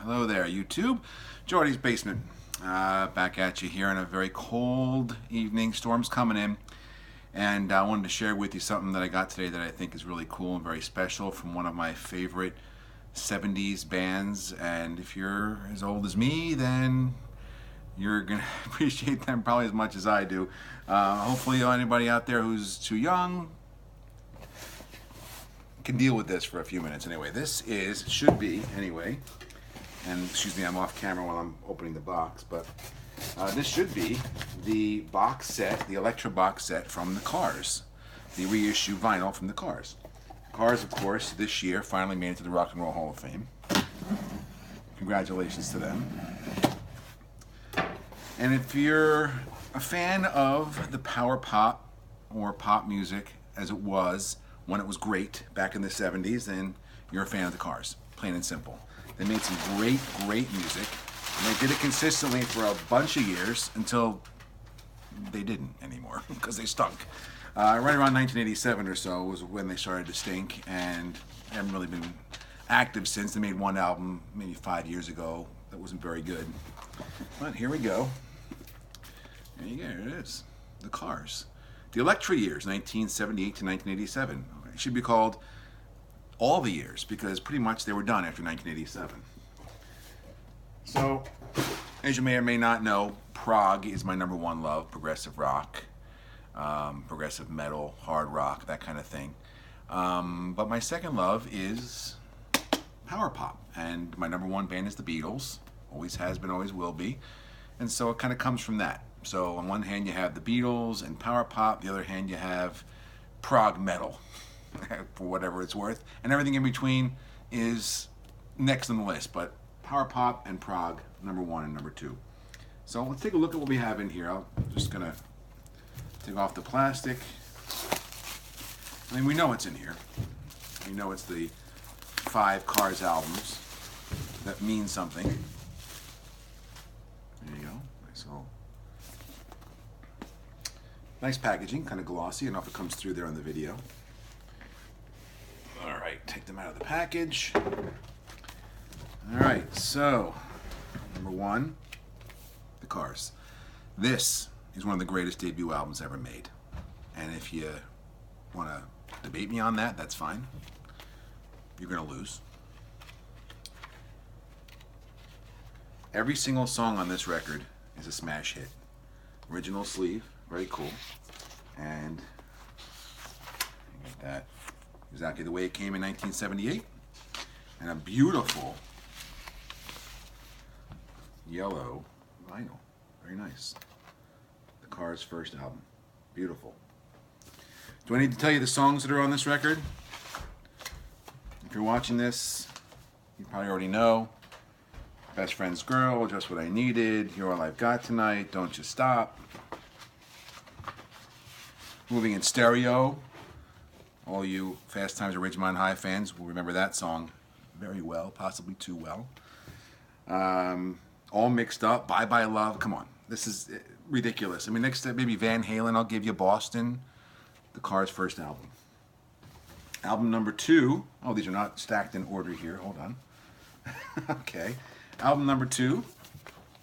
Hello there, YouTube. Jordy's Basement. Back at you here on a very cold evening. Storm's coming in. And I wanted to share with you something that I got today that I think is really cool and very special from one of my favorite 70s bands. And if you're as old as me, then you're going to appreciate them probably as much as I do. Hopefully anybody out there who's too young can deal with this for a few minutes. Anyway, should be, and excuse me, I'm off camera while I'm opening the box, but this should be the box set, the Elektra box set from the Cars, the reissue vinyl from the Cars. Cars, of course, this year finally made it to the Rock and Roll Hall of Fame. Congratulations to them. And if you're a fan of the power pop or pop music as it was when it was great back in the 70s, then you're a fan of the Cars, plain and simple. They made some great music, and they did it consistently for a bunch of years until they didn't anymore, because they stunk. Right around 1987 or so was when they started to stink, and they haven't really been active since. They made one album maybe 5 years ago that wasn't very good. But here we go. There you go, here it is. The Cars. The Elektra years, 1978 to 1987. It should be called all the years, because pretty much they were done after 1987. So, as you may or may not know, prog is my number one love. Progressive rock, progressive metal, hard rock, that kind of thing. But my second love is power pop, and my number one band is the Beatles. Always has been, always will be. And so it kind of comes from that. So on one hand you have the Beatles and power pop, the other hand you have prog metal, for whatever it's worth, and everything in between is next on the list, but power pop and prog, number one and number two. So let's take a look at what we have in here. I'm just gonna take off the plastic. I mean, we know what's in here. We know it's the 5 Cars albums. That means something. There you go. Nice packaging, kind of glossy. I don't know if it comes through there on the video. All right, take them out of the package. All right, so number one, the Cars. This is one of the greatest debut albums ever made. And if you want to debate me on that, that's fine. You're going to lose. Every single song on this record is a smash hit. Original sleeve, very cool. And you get that exactly the way it came in 1978. And a beautiful yellow vinyl. Very nice. The Cars' first album. Beautiful. Do I need to tell you the songs that are on this record? If you're watching this, you probably already know. Best Friend's Girl, Just What I Needed, You're All I've Got Tonight, Don't You Stop. Moving in Stereo. All you Fast Times at Ridgemont High fans will remember that song very well, possibly too well. All Mixed Up, Bye Bye Love, come on. This is ridiculous. I mean, next to maybe Van Halen, I'll give you Boston, the Cars' first album. Album number 2, oh, these are not stacked in order here, hold on. Okay. Album number 2,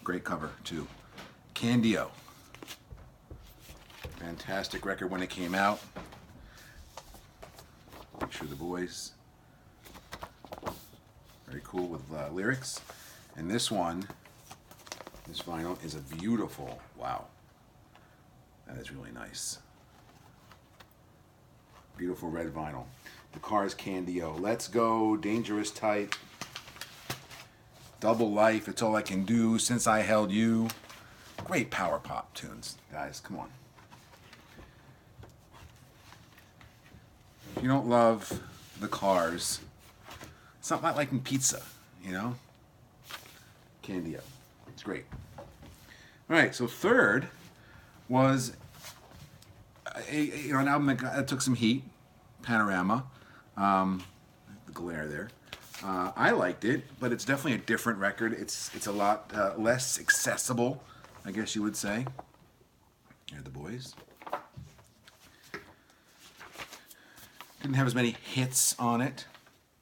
great cover too, Candio. Fantastic record when it came out. Picture of the boys. Very cool with lyrics. And this one, this vinyl is a beautiful, wow. That is really nice. Beautiful red vinyl. The Cars Candio. Let's Go, Dangerous Type. Double Life, It's All I Can Do, Since I Held You. Great power pop tunes, guys, come on. If you don't love the Cars, it's not like liking pizza, you know? Candio, it's great. All right, so third was an album that took some heat, Panorama. The glare there. I liked it, but it's definitely a different record. It's a lot less accessible, I guess you would say. Here are the boys. Didn't have as many hits on it.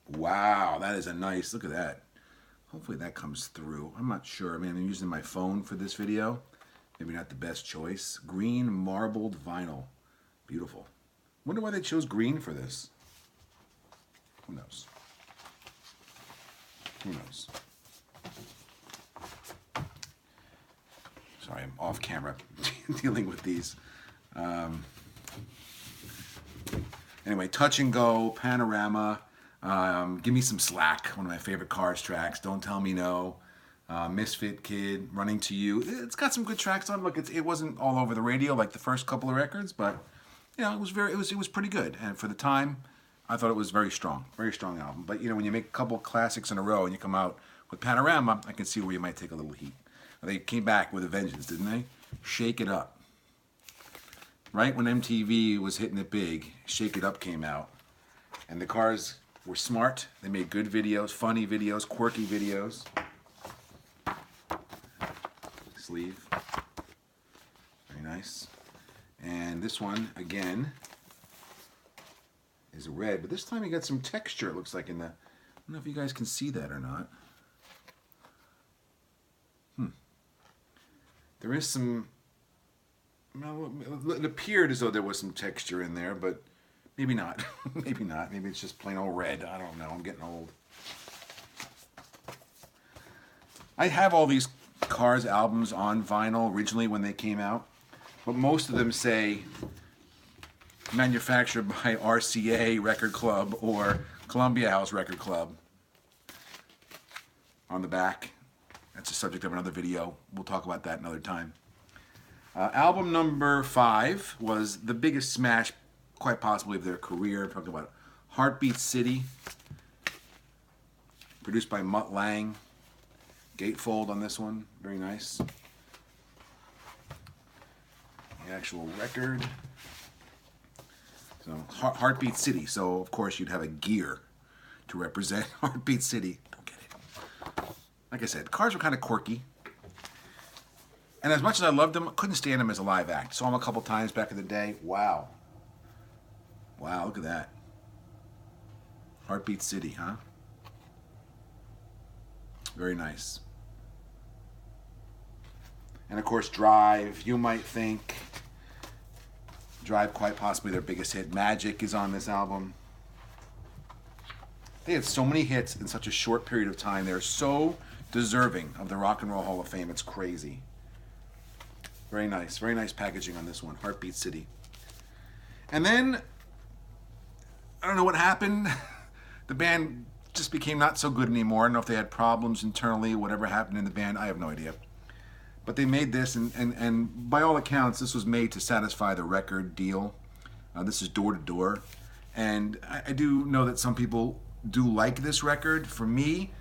Wow, that is a nice, look at that. Hopefully that comes through. I'm not sure. I mean, I'm using my phone for this video. Maybe not the best choice. Green marbled vinyl. Beautiful. Wonder why they chose green for this. Who knows? Who knows? Sorry, I'm off camera dealing with these. Anyway, Touch and Go, Panorama, Give Me Some Slack, one of my favorite Cars tracks, Don't Tell Me No, Misfit Kid, Running to You. It's got some good tracks on. Look, it wasn't all over the radio like the first couple of records, but you know, it was pretty good. And for the time, I thought it was very strong album. But you know, when you make a couple classics in a row and you come out with Panorama, I can see where you might take a little heat. They came back with a vengeance, didn't they? Shake It Up. Right when MTV was hitting it big, Shake It Up came out. And the Cars were smart. They made good videos, funny videos, quirky videos. Sleeve. Very nice. And this one, again, is red. But this time you got some texture, it looks like, in the... I don't know if you guys can see that or not. There is some... Well, it appeared as though there was some texture in there, but maybe not. Maybe not. Maybe it's just plain old red. I don't know. I'm getting old. I have all these Cars albums on vinyl originally when they came out, but most of them say manufactured by RCA Record Club or Columbia House Record Club on the back. That's the subject of another video. We'll talk about that another time. Album number 5 was the biggest smash, quite possibly, of their career. I'm talking about Heartbeat City, produced by Mutt Lange. Gatefold on this one, very nice. The actual record. So Heartbeat City. So of course you'd have a gear to represent Heartbeat City. Don't get it. Like I said, Cars were kind of quirky. And as much as I loved them, I couldn't stand them as a live act. Saw them a couple times back in the day. Wow. Wow, look at that. Heartbeat City, huh? Very nice. And of course, Drive, you might think. Drive, quite possibly their biggest hit. Magic is on this album. They had so many hits in such a short period of time. They're so deserving of the Rock and Roll Hall of Fame. It's crazy. Very nice packaging on this one, Heartbeat City. And then, I don't know what happened. The band just became not so good anymore. I don't know if they had problems internally, whatever happened in the band, I have no idea. But they made this, and by all accounts, this was made to satisfy the record deal. This is Door to Door. And I do know that some people do like this record. For me,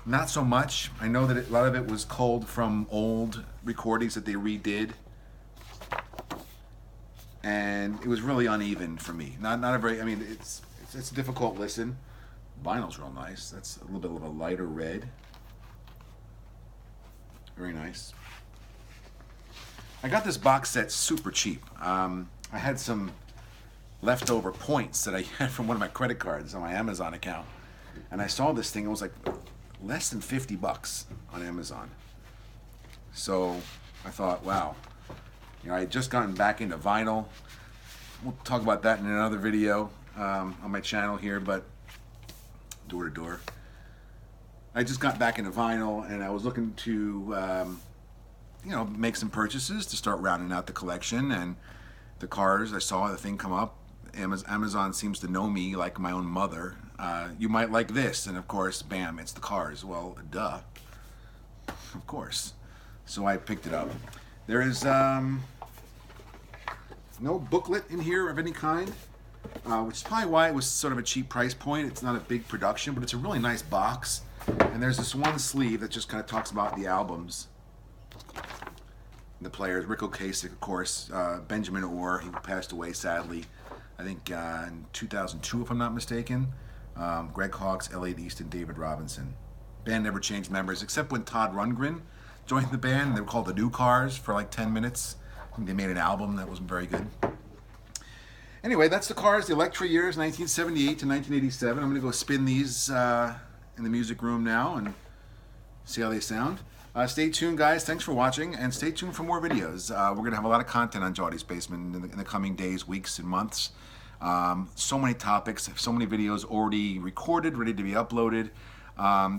not so much. I know that a lot of it was culled from old recordings that they redid. And it was really uneven for me. Not a very, I mean, it's a difficult listen. Vinyl's real nice. That's a little bit of a lighter red. Very nice. I got this box set super cheap. I had some leftover points that I had from one of my credit cards on my Amazon account. And I saw this thing, it was like less than $50 on Amazon. So I thought, wow, you know, I had just gotten back into vinyl. We'll talk about that in another video on my channel here, but Door to Door. I just got back into vinyl, and I was looking to, you know, make some purchases to start rounding out the collection. And the Cars, I saw the thing come up. Amazon seems to know me like my own mother. You might like this, and of course, bam, it's the Cars. Well, duh. Of course. So I picked it up. There is no booklet in here of any kind, which is probably why it was sort of a cheap price point. It's not a big production, but it's a really nice box. And there's this one sleeve that just kind of talks about the albums. The players, Rick Ocasek, of course, Benjamin Orr, he passed away sadly, I think in 2002, if I'm not mistaken. Greg Hawkes, Elliot Easton, David Robinson. Band never changed members, except when Todd Rundgren joined the band. They were called the New Cars for like 10 minutes. I think they made an album that wasn't very good. Anyway, that's the Cars, the Elektra years, 1978 to 1987. I'm going to go spin these in the music room now and See how they sound? Stay tuned, guys. Thanks for watching, and stay tuned for more videos. We're going to have a lot of content on Jawdy's Basement in the coming days, weeks, and months. So many topics, so many videos already recorded, ready to be uploaded.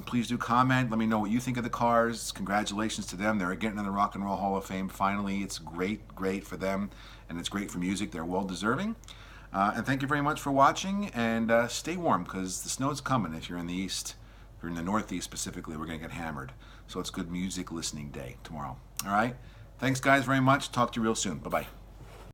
Please do comment. Let me know what you think of the cars. Congratulations to them. They're getting in the Rock and Roll Hall of Fame finally. It's great for them, and it's great for music. They're well deserving. And thank you very much for watching, and stay warm because the snow's coming if you're in the east. If you're in the Northeast specifically, we're going to get hammered. So it's good music listening day tomorrow. All right? Thanks, guys, very much. Talk to you real soon. Bye-bye.